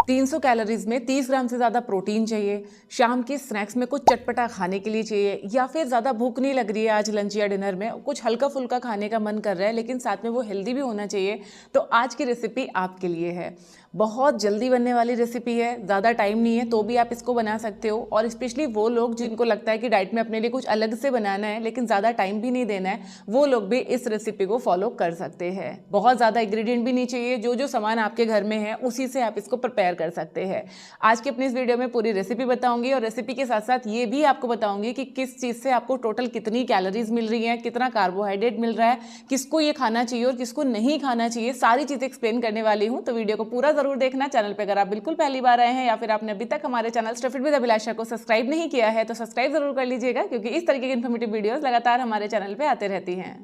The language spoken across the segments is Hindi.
300 कैलोरीज में 30 ग्राम से ज़्यादा प्रोटीन चाहिए। शाम के स्नैक्स में कुछ चटपटा खाने के लिए चाहिए, या फिर ज़्यादा भूख नहीं लग रही है आज लंच या डिनर में, कुछ हल्का फुल्का खाने का मन कर रहा है लेकिन साथ में वो हेल्दी भी होना चाहिए, तो आज की रेसिपी आपके लिए है। बहुत जल्दी बनने वाली रेसिपी है, ज़्यादा टाइम नहीं है तो भी आप इसको बना सकते हो। और स्पेशली वो लोग जिनको लगता है कि डाइट में अपने लिए कुछ अलग से बनाना है लेकिन ज़्यादा टाइम भी नहीं देना है, वो लोग भी इस रेसिपी को फॉलो कर सकते हैं। बहुत ज़्यादा इंग्रेडिएंट भी नहीं चाहिए, जो सामान आपके घर में है उसी से आप इसको प्रिपेयर कर सकते हैं। आज की अपनी इस वीडियो में पूरी रेसिपी बताऊंगी, और रेसिपी के साथ साथ ये भी आपको बताऊंगी कि किस चीज़ से आपको टोटल कितनी कैलोरीज मिल रही है, कितना कार्बोहाइड्रेट मिल रहा है, किसको ये खाना चाहिए और किसको नहीं खाना चाहिए, सारी चीज़ें एक्सप्लेन करने वाली हूँ। तो वीडियो को पूरा जरूर देखना। चैनल पे अगर आप बिल्कुल पहली बार आए हैं या फिर आपने अभी तक हमारे चैनल स्टफ इट विद अभिलाषा को सब्सक्राइब नहीं किया है तो सब्सक्राइब जरूर कर लीजिएगा, क्योंकि इस तरीके की इन्फॉर्मेटिव वीडियोस लगातार हमारे चैनल पे आते रहती हैं।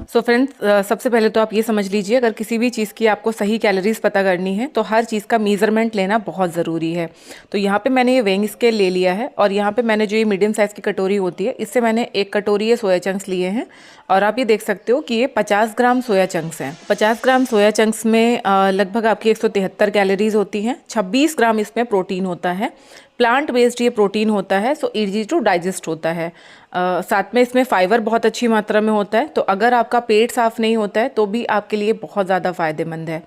सो फ्रेंड्स, सबसे पहले तो आप ये समझ लीजिए, अगर किसी भी चीज़ की आपको सही कैलोरीज पता करनी है तो हर चीज़ का मेजरमेंट लेना बहुत ज़रूरी है। तो यहाँ पे मैंने ये वेइंग स्केल ले लिया है, और यहाँ पे मैंने जो ये मीडियम साइज़ की कटोरी होती है, इससे मैंने 1 कटोरी ये सोया चंक्स लिए हैं। और आप ये देख सकते हो कि ये 50 ग्राम सोया चंक्स हैं। 50 ग्राम सोया चंक्स में लगभग आपकी 173 कैलोरीज होती हैं। 26 ग्राम इसमें प्रोटीन होता है। प्लांट बेस्ड ये प्रोटीन होता है, सो इजी टू डाइजेस्ट होता है। साथ में इसमें फाइबर बहुत अच्छी मात्रा में होता है, तो अगर आपका पेट साफ नहीं होता है तो भी आपके लिए बहुत ज़्यादा फ़ायदेमंद है।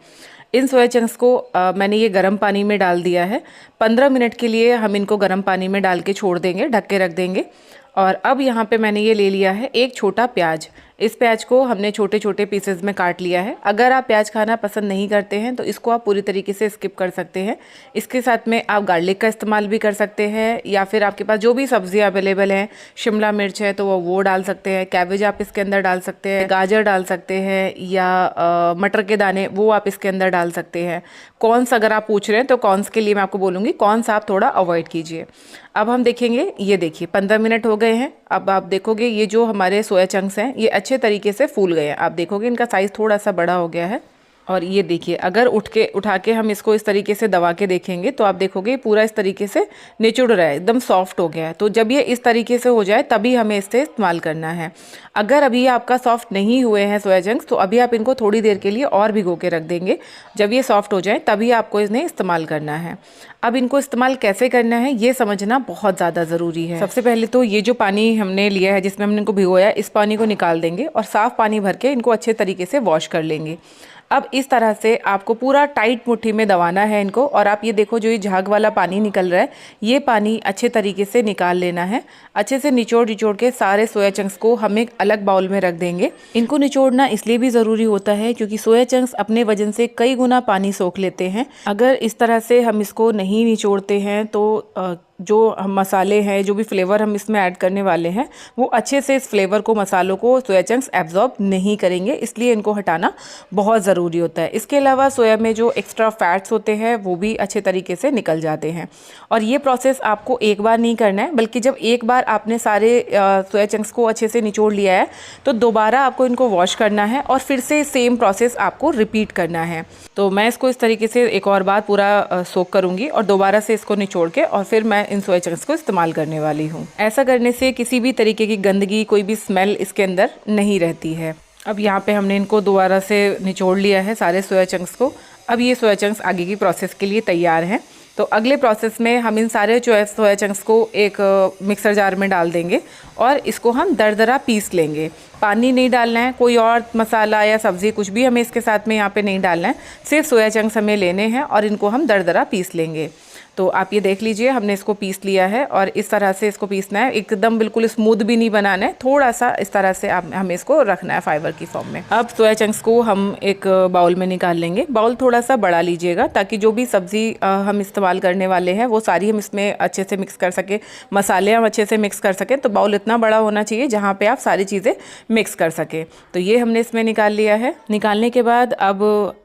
इन सोया चंक्स को मैंने ये गर्म पानी में डाल दिया है। 15 मिनट के लिए हम इनको गर्म पानी में डाल के छोड़ देंगे, ढक के रख देंगे। और अब यहाँ पे मैंने ये ले लिया है एक छोटा प्याज। इस प्याज को हमने छोटे छोटे पीसेस में काट लिया है। अगर आप प्याज खाना पसंद नहीं करते हैं तो इसको आप पूरी तरीके से स्किप कर सकते हैं। इसके साथ में आप गार्लिक का इस्तेमाल भी कर सकते हैं, या फिर आपके पास जो भी सब्जियां अवेलेबल हैं, शिमला मिर्च है तो वो डाल सकते हैं, कैबेज आप इसके अंदर डाल सकते हैं, गाजर डाल सकते हैं, या मटर के दाने वो आप इसके अंदर डाल सकते हैं। कॉर्न्स अगर आप पूछ रहे हैं तो कॉर्न्स के लिए मैं आपको बोलूँगी कॉर्न्स आप थोड़ा अवॉइड कीजिए। अब हम देखेंगे, ये देखिए 15 मिनट हो गए हैं। अब आप देखोगे ये जो हमारे सोया चंक्स हैं ये अच्छे तरीके से फूल गए हैं। आप देखोगे इनका साइज़ थोड़ा सा बड़ा हो गया है। और ये देखिए, अगर उठा के हम इसको इस तरीके से दबा के देखेंगे तो आप देखोगे पूरा इस तरीके से निचुड़ रहा है, एकदम सॉफ्ट हो गया है। तो जब ये इस तरीके से हो जाए तभी हमें इससे इस्तेमाल करना है। अगर अभी आपका सॉफ्ट नहीं हुए हैं सोया चंक्स तो अभी आप इनको थोड़ी देर के लिए और भिगो के रख देंगे। जब ये सॉफ्ट हो जाए तभी आपको इन्हें इस्तेमाल करना है। अब इनको इस्तेमाल कैसे करना है ये समझना बहुत ज़्यादा ज़रूरी है। सबसे पहले तो ये जो पानी हमने लिया है जिसमें हमने इनको भिगोया, इस पानी को निकाल देंगे और साफ़ पानी भर के इनको अच्छे तरीके से वॉश कर लेंगे। अब इस तरह से आपको पूरा टाइट मुट्ठी में दबाना है इनको। और आप ये देखो, जो ये झाग वाला पानी निकल रहा है ये पानी अच्छे तरीके से निकाल लेना है। अच्छे से निचोड़ के सारे सोया चंक्स को हम एक अलग बाउल में रख देंगे। इनको निचोड़ना इसलिए भी ज़रूरी होता है क्योंकि सोया चंक्स अपने वजन से कई गुना पानी सोख लेते हैं। अगर इस तरह से हम इसको नहीं निचोड़ते हैं तो जो हम मसाले हैं, जो भी फ्लेवर हम इसमें ऐड करने वाले हैं, वो अच्छे से इस फ्लेवर को, मसालों को सोया चंक्स एब्जॉर्ब नहीं करेंगे, इसलिए इनको हटाना बहुत ज़रूरी होता है। इसके अलावा सोया में जो एक्स्ट्रा फैट्स होते हैं वो भी अच्छे तरीके से निकल जाते हैं। और ये प्रोसेस आपको एक बार नहीं करना है, बल्कि जब एक बार आपने सारे सोया चंक्स को अच्छे से निचोड़ लिया है तो दोबारा आपको इनको वॉश करना है और फिर से सेम प्रोसेस आपको रिपीट करना है। तो मैं इसको इस तरीके से एक और बार पूरा सोक करूँगी और दोबारा से इसको निचोड़ के और फिर मैं इन सोया चंक्स को इस्तेमाल करने वाली हूँ। ऐसा करने से किसी भी तरीके की गंदगी, कोई भी स्मेल इसके अंदर नहीं रहती है। अब यहाँ पे हमने इनको दोबारा से निचोड़ लिया है सारे सोया चंक्स को। अब ये सोया चंक्स आगे की प्रोसेस के लिए तैयार हैं। तो अगले प्रोसेस में हम इन सारे सोया चंक्स को एक मिक्सर जार में डाल देंगे और इसको हम दरदरा पीस लेंगे। पानी नहीं डालना है, कोई और मसाला या सब्ज़ी कुछ भी हमें इसके साथ में यहाँ पे नहीं डालना है, सिर्फ सोया चंक्स हमें लेने हैं और इनको हम दरदरा पीस लेंगे। तो आप ये देख लीजिए, हमने इसको पीस लिया है और इस तरह से इसको पीसना है। एकदम बिल्कुल स्मूथ भी नहीं बनाना है, थोड़ा सा इस तरह से हमें इसको रखना है फाइबर की फॉर्म में। अब सोया चंक्स को हम एक बाउल में निकाल लेंगे। बाउल थोड़ा सा बड़ा लीजिएगा ताकि जो भी सब्ज़ी हम इस्तेमाल करने वाले हैं वो सारी हम इसमें अच्छे से मिक्स कर सकें, मसाले हम अच्छे से मिक्स कर सकें। तो बाउल इतना बड़ा होना चाहिए जहाँ पर आप सारी चीज़ें मिक्स कर सकें। तो ये हमने इसमें निकाल लिया है। निकालने के बाद अब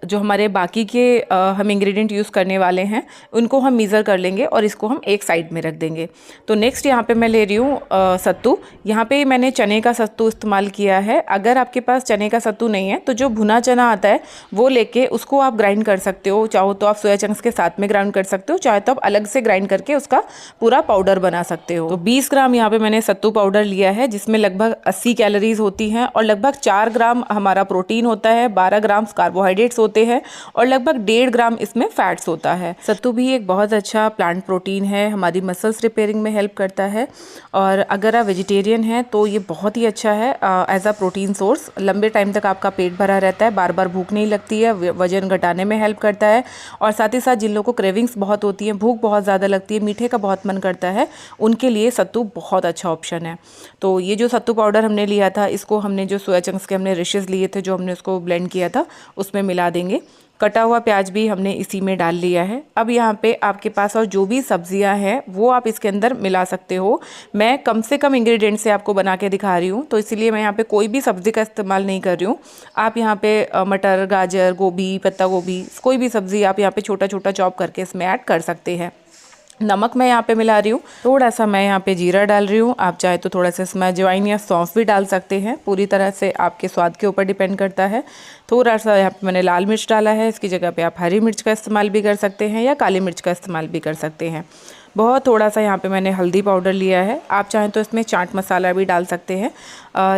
जो हमारे बाकी के हम इंग्रेडिएंट यूज़ करने वाले हैं उनको हम फिंगर कर लेंगे और इसको हम एक साइड में रख देंगे। तो नेक्स्ट यहाँ पे मैं ले रही हूँ सत्तू। यहाँ पे मैंने चने का सत्तू इस्तेमाल किया है। अगर आपके पास चने का सत्तू नहीं है तो जो भुना चना आता है वो लेके उसको आप ग्राइंड कर सकते हो। चाहो तो आप सोया चंक्स के साथ में ग्राइंड कर सकते हो, चाहे तो आप अलग से ग्राइंड करके उसका पूरा पाउडर बना सकते हो। तो 20 ग्राम यहाँ पे मैंने सत्तू पाउडर लिया है, जिसमें लगभग 80 कैलोरीज होती हैं और लगभग 4 ग्राम हमारा प्रोटीन होता है, 12 ग्राम कार्बोहाइड्रेट्स होते हैं और लगभग 1.5 ग्राम इसमें फैट्स होता है। सत्तू भी एक बहुत अच्छा प्लांट प्रोटीन है, हमारी मसल्स रिपेयरिंग में हेल्प करता है। और अगर आप वेजिटेरियन हैं तो ये बहुत ही अच्छा है एज अ प्रोटीन सोर्स। लंबे टाइम तक आपका पेट भरा रहता है, बार बार भूख नहीं लगती है, वजन घटाने में हेल्प करता है। और साथ ही साथ जिन लोगों को क्रेविंग्स बहुत होती है, भूख बहुत ज़्यादा लगती है, मीठे का बहुत मन करता है, उनके लिए सत्तू बहुत अच्छा ऑप्शन है। तो ये जो सत्तू पाउडर हमने लिया था, इसको हमने जो सोया चंक्स के हमने रिशेस लिए थे, जो हमने उसको ब्लेंड किया था, उसमें मिला देंगे। कटा हुआ प्याज भी हमने इसी में डाल लिया है। अब यहाँ पे आपके पास और जो भी सब्जियां हैं वो आप इसके अंदर मिला सकते हो। मैं कम से कम इंग्रेडिएंट से आपको बना के दिखा रही हूँ, तो इसलिए मैं यहाँ पे कोई भी सब्ज़ी का इस्तेमाल नहीं कर रही हूँ। आप यहाँ पे मटर, गाजर, गोभी, पत्ता गोभी, कोई भी सब्ज़ी आप यहाँ पे छोटा छोटा चॉप करके इसमें ऐड कर सकते हैं। नमक मैं यहाँ पे मिला रही हूँ, थोड़ा सा मैं यहाँ पे जीरा डाल रही हूँ। आप चाहे तो थोड़ा सा इसमें अजवाइन या सौंफ भी डाल सकते हैं, पूरी तरह से आपके स्वाद के ऊपर डिपेंड करता है। थोड़ा सा यहाँ पे मैंने लाल मिर्च डाला है, इसकी जगह पे आप हरी मिर्च का इस्तेमाल भी कर सकते हैं या काली मिर्च का इस्तेमाल भी कर सकते हैं। बहुत थोड़ा सा यहाँ पे मैंने हल्दी पाउडर लिया है, आप चाहें तो इसमें चाट मसाला भी डाल सकते हैं।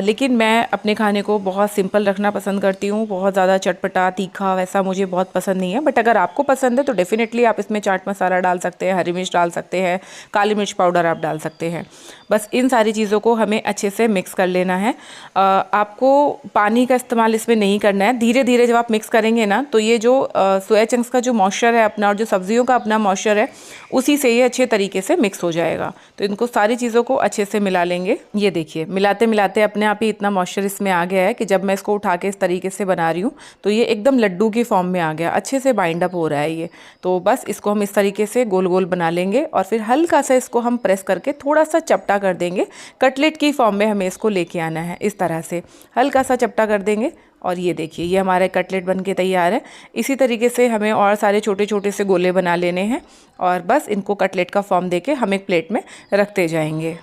लेकिन मैं अपने खाने को बहुत सिंपल रखना पसंद करती हूँ, बहुत ज़्यादा चटपटा तीखा वैसा मुझे बहुत पसंद नहीं है। बट अगर आपको पसंद है तो डेफ़िनेटली आप इसमें चाट मसाला डाल सकते हैं, हरी मिर्च डाल सकते हैं, काली मिर्च पाउडर आप डाल सकते हैं। बस इन सारी चीज़ों को हमें अच्छे से मिक्स कर लेना है। आपको पानी का इस्तेमाल इसमें नहीं करना है। धीरे धीरे जब आप मिक्स करेंगे ना, तो ये जो सोया चंक्स का जो मॉइस्चर है अपना और जो सब्जियों का अपना मॉइस्चर है, उसी से ये अच्छे तरीके से मिक्स हो जाएगा। तो इनको सारी चीज़ों को अच्छे से मिला लेंगे। ये देखिए, मिलाते मिलाते अपने आप ही इतना मॉइस्चर इसमें आ गया है कि जब मैं इसको उठा के इस तरीके से बना रही हूँ तो ये एकदम लड्डू की फॉर्म में आ गया, अच्छे से बाइंड अप हो रहा है ये। तो बस इसको हम इस तरीके से गोल गोल बना लेंगे और फिर हल्का सा इसको हम प्रेस करके थोड़ा सा चपटा कर देंगे। कटलेट की फॉर्म में हमें इसको लेके आना है, इस तरह से हल्का सा चपटा कर देंगे। और ये देखिए, ये हमारे कटलेट बन के तैयार है। इसी तरीके से हमें और सारे छोटे छोटे से गोले बना लेने हैं और बस इनको कटलेट का फॉर्म देके हम एक प्लेट में रखते जाएंगे।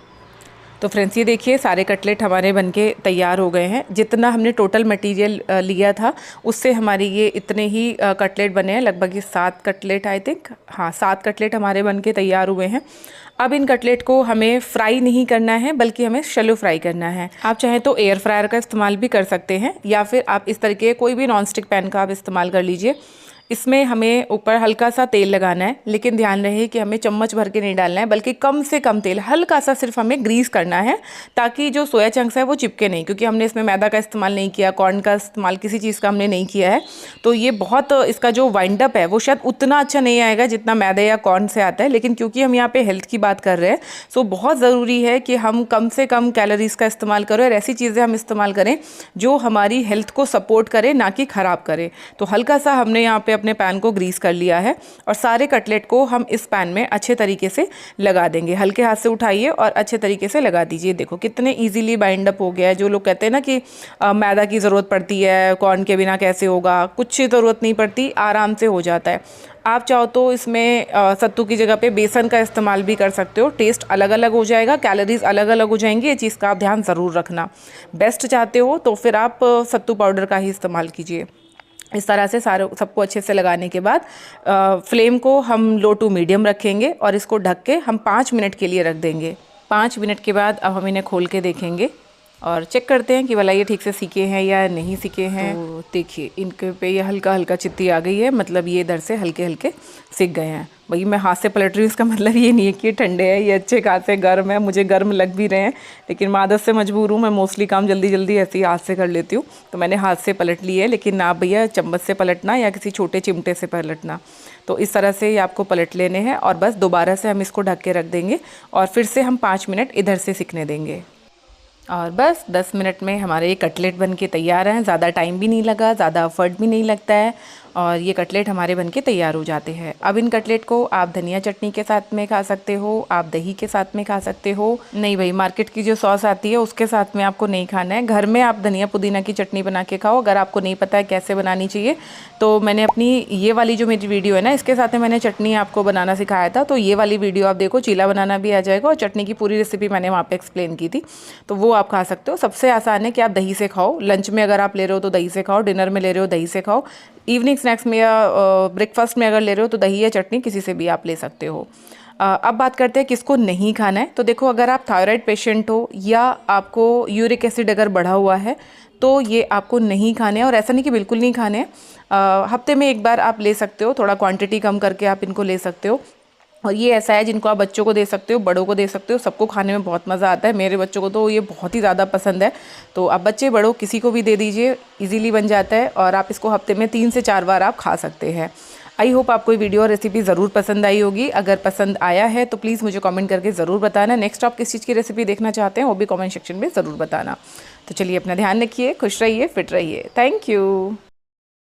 तो फ्रेंड्स, ये देखिए सारे कटलेट हमारे बनके तैयार हो गए हैं। जितना हमने टोटल मटेरियल लिया था उससे हमारी ये इतने ही कटलेट बने हैं। लगभग ये 7 कटलेट, आई थिंक, हाँ 7 कटलेट हमारे बनके तैयार हुए हैं। अब इन कटलेट को हमें फ्राई नहीं करना है, बल्कि हमें शैलो फ्राई करना है। आप चाहें तो एयर फ्रायर का इस्तेमाल भी कर सकते हैं या फिर आप इस तरीके कोई भी नॉन स्टिक पैन का आप इस्तेमाल कर लीजिए। इसमें हमें ऊपर हल्का सा तेल लगाना है, लेकिन ध्यान रहे कि हमें चम्मच भर के नहीं डालना है, बल्कि कम से कम तेल, हल्का सा सिर्फ हमें ग्रीस करना है, ताकि जो सोया चंक्स है वो चिपके नहीं, क्योंकि हमने इसमें मैदा का इस्तेमाल नहीं किया, कॉर्न का इस्तेमाल किसी चीज़ का हमने नहीं किया है। तो ये बहुत, इसका जो वाइंड अप है वो शायद उतना अच्छा नहीं आएगा जितना मैदे या कॉर्न से आता है। लेकिन क्योंकि हम यहाँ पे हेल्थ की बात कर रहे हैं, सो बहुत ज़रूरी है कि हम कम से कम कैलोरीज का इस्तेमाल करें और ऐसी चीज़ें हम इस्तेमाल करें जो हमारी हेल्थ को सपोर्ट करे, ना कि ख़राब करे। तो हल्का सा हमने यहाँ पे अपने पैन को ग्रीस कर लिया है और सारे कटलेट को हम इस पैन में अच्छे तरीके से लगा देंगे। हल्के हाथ से उठाइए और अच्छे तरीके से लगा दीजिए। देखो कितने इजीली बाइंड अप हो गया है। जो लोग कहते हैं ना कि मैदा की ज़रूरत पड़ती है, कॉर्न के बिना कैसे होगा, कुछ ज़रूरत नहीं पड़ती, आराम से हो जाता है। आप चाहो तो इसमें सत्तू की जगह पे बेसन का इस्तेमाल भी कर सकते हो। टेस्ट अलग अलग हो जाएगा, कैलोरीज अलग अलग हो जाएंगी, ये चीज़ का आप ध्यान ज़रूर रखना। बेस्ट चाहते हो तो फिर आप सत्तू पाउडर का ही इस्तेमाल कीजिए। इस तरह से सारे सबको अच्छे से लगाने के बाद फ्लेम को हम लो टू मीडियम रखेंगे और इसको ढक के हम 5 मिनट के लिए रख देंगे। 5 मिनट के बाद अब हम इन्हें खोल के देखेंगे और चेक करते हैं कि भला ये ठीक से सीखे हैं या नहीं सीखे हैं। तो देखिए इनके पे ये हल्का हल्का चित्ती आ गई है, मतलब ये इधर से हल्के हल्के सीख गए हैं। भाई मैं हाथ से पलट रही हूँ, इसका मतलब ये नहीं है कि ये ठंडे हैं, ये अच्छे खासे गर्म है, मुझे गर्म लग भी रहे हैं, लेकिन मैं आदत से मजबूर हूँ। मैं मोस्टली काम जल्दी जल्दी ऐसे ही हाथ से कर लेती हूँ, तो मैंने हाथ से पलट ली है। लेकिन ना भैया चम्मच से पलटना या किसी छोटे चिमटे से पलटना। तो इस तरह से ये आपको पलट लेने हैं और बस दोबारा से हम इसको ढक के रख देंगे और फिर से हम 5 मिनट इधर से सीखने देंगे। और बस 10 मिनट में हमारे ये कटलेट बन के तैयार हैं। ज़्यादा टाइम भी नहीं लगा, ज़्यादा एफर्ट भी नहीं लगता है और ये कटलेट हमारे बनके तैयार हो जाते हैं। अब इन कटलेट को आप धनिया चटनी के साथ में खा सकते हो, आप दही के साथ में खा सकते हो। नहीं भाई, मार्केट की जो सॉस आती है उसके साथ में आपको नहीं खाना है। घर में आप धनिया पुदीना की चटनी बना के खाओ। अगर आपको नहीं पता है कैसे बनानी चाहिए तो मैंने अपनी ये वाली जो मेरी वीडियो है ना, इसके साथ में मैंने चटनी आपको बनाना सिखाया था, तो ये वाली वीडियो आप देखो, चीला बनाना भी आ जाएगा और चटनी की पूरी रेसिपी मैंने वहाँ पे एक्सप्लेन की थी, तो वो आप खा सकते हो। सबसे आसान है कि आप दही से खाओ। लंच में अगर आप ले रहे हो तो दही से खाओ, डिनर में ले रहे हो दही से खाओ, इवनिंग स्नैक्स में या ब्रेकफास्ट में अगर ले रहे हो तो दही या चटनी किसी से भी आप ले सकते हो। अब बात करते हैं किसको नहीं खाना है। तो देखो, अगर आप थायराइड पेशेंट हो या आपको यूरिक एसिड अगर बढ़ा हुआ है तो ये आपको नहीं खाने हैं, और ऐसा नहीं कि बिल्कुल नहीं खाने हैं। हफ्ते में एक बार आप ले सकते हो, थोड़ा क्वांटिटी कम करके आप इनको ले सकते हो। और ये ऐसा है जिनको आप बच्चों को दे सकते हो, बड़ों को दे सकते हो, सबको खाने में बहुत मज़ा आता है। मेरे बच्चों को तो ये बहुत ही ज़्यादा पसंद है, तो आप बच्चे बड़ों किसी को भी दे दीजिए, इजीली बन जाता है और आप इसको हफ्ते में 3 से 4 बार आप खा सकते हैं। आई होप आपको ये वीडियो और रेसिपी ज़रूर पसंद आई होगी। अगर पसंद आया है तो प्लीज़ मुझे कमेंट करके ज़रूर बताना। नेक्स्ट आप किस चीज़ की रेसिपी देखना चाहते हैं वो भी कमेंट सेक्शन में ज़रूर बताना। तो चलिए, अपना ध्यान रखिए, खुश रहिए, फिट रहिए। Thank you.